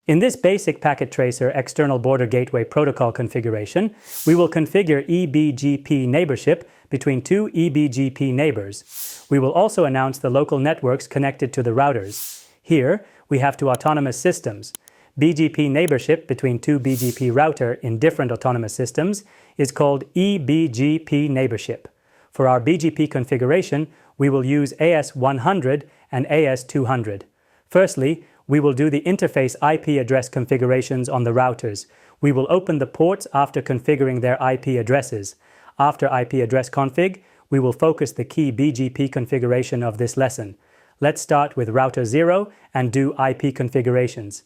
In this basic Packet Tracer External Border Gateway Protocol configuration, we will configure eBGP neighborship between two eBGP neighbors. We will also announce the local networks connected to the routers. Here, we have two autonomous systems. BGP neighborship between two BGP router in different autonomous systems is called eBGP neighborship. For our BGP configuration, we will use AS100 and AS200. Firstly, we will do the interface IP address configurations on the routers. We will open the ports after configuring their IP addresses. After IP address config, we will focus the key BGP configuration of this lesson. Let's start with router 0 and do IP configurations.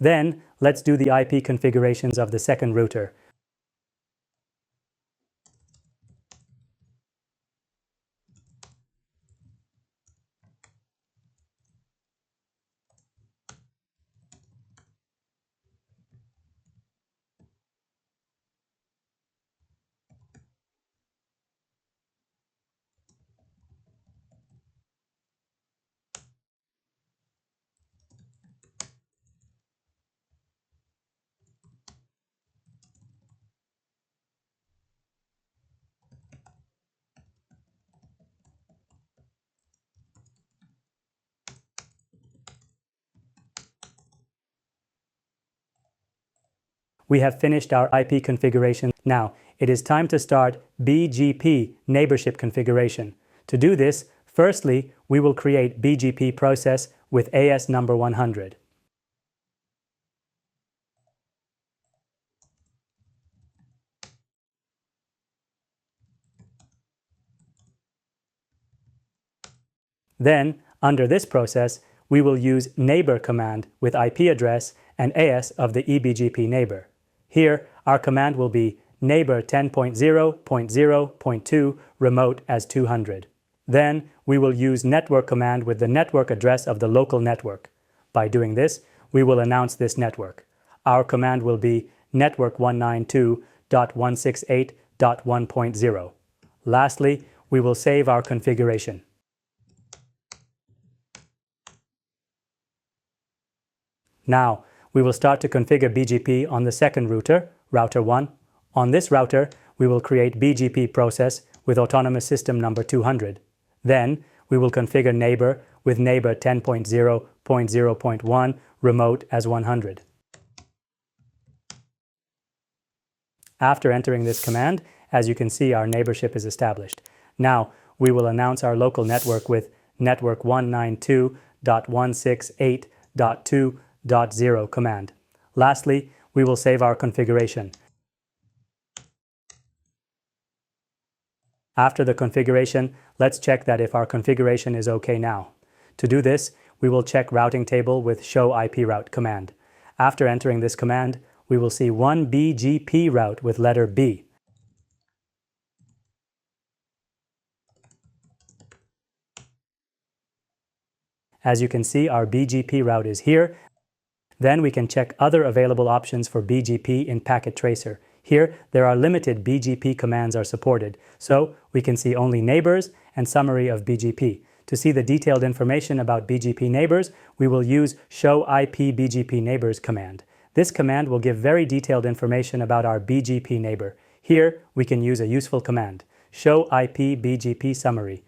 Then, let's do the IP configurations of the second router. We have finished our IP configuration. Now, it is time to start BGP neighborship configuration. To do this, firstly, we will create BGP process with AS number 100. Then, under this process, we will use neighbor command with IP address and AS of the eBGP neighbor. Here, our command will be neighbor 10.0.0.2 remote as 200. Then, we will use network command with the network address of the local network. By doing this, we will announce this network. Our command will be network 192.168.1.0. Lastly, we will save our configuration. Now, we will start to configure BGP on the second router, router 1. On this router, we will create BGP process with autonomous system number 200. Then, we will configure neighbor with neighbor 10.0.0.1 remote as 100. After entering this command, as you can see, our neighborship is established. Now, we will announce our local network with network 192.168.2.0 command. Lastly, we will save our configuration. After the configuration, let's check that if our configuration is OK now. To do this, we will check routing table with show IP route command. After entering this command, we will see one BGP route with letter B. As you can see, our BGP route is here. Then we can check other available options for BGP in Packet Tracer. Here, there are limited BGP commands are supported, so we can see only neighbors and summary of BGP. To see the detailed information about BGP neighbors, we will use show IP BGP neighbors command. This command will give very detailed information about our BGP neighbor. Here, we can use a useful command, show IP BGP summary.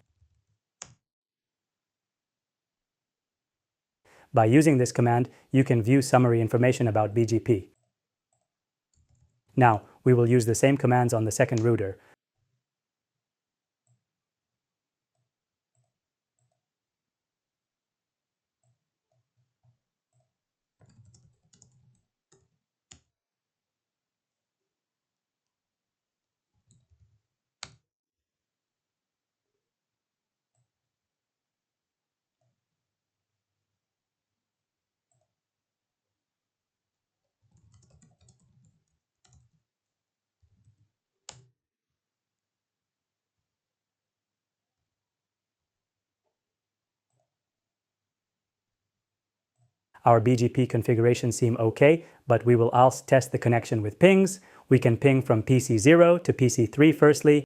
By using this command, you can view summary information about BGP. Now, we will use the same commands on the second router. Our BGP configuration seem okay, but we will also test the connection with pings. We can ping from PC0 to PC3 firstly.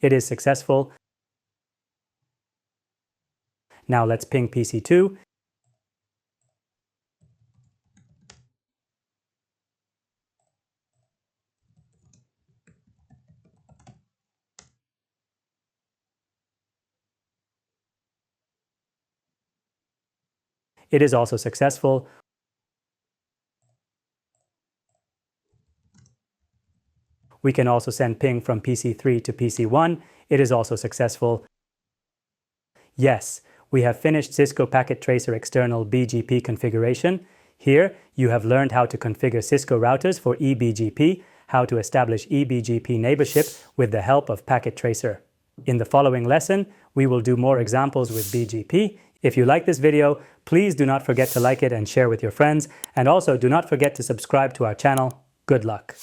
It is successful. Now let's ping PC2. It is also successful. We can also send ping from PC3 to PC1. It is also successful. Yes, we have finished Cisco Packet Tracer external BGP configuration. Here, you have learned how to configure Cisco routers for eBGP, how to establish eBGP neighborship with the help of Packet Tracer. In the following lesson, we will do more examples with BGP. If you like this video, please do not forget to like it and share with your friends. And also do not forget to subscribe to our channel. Good luck.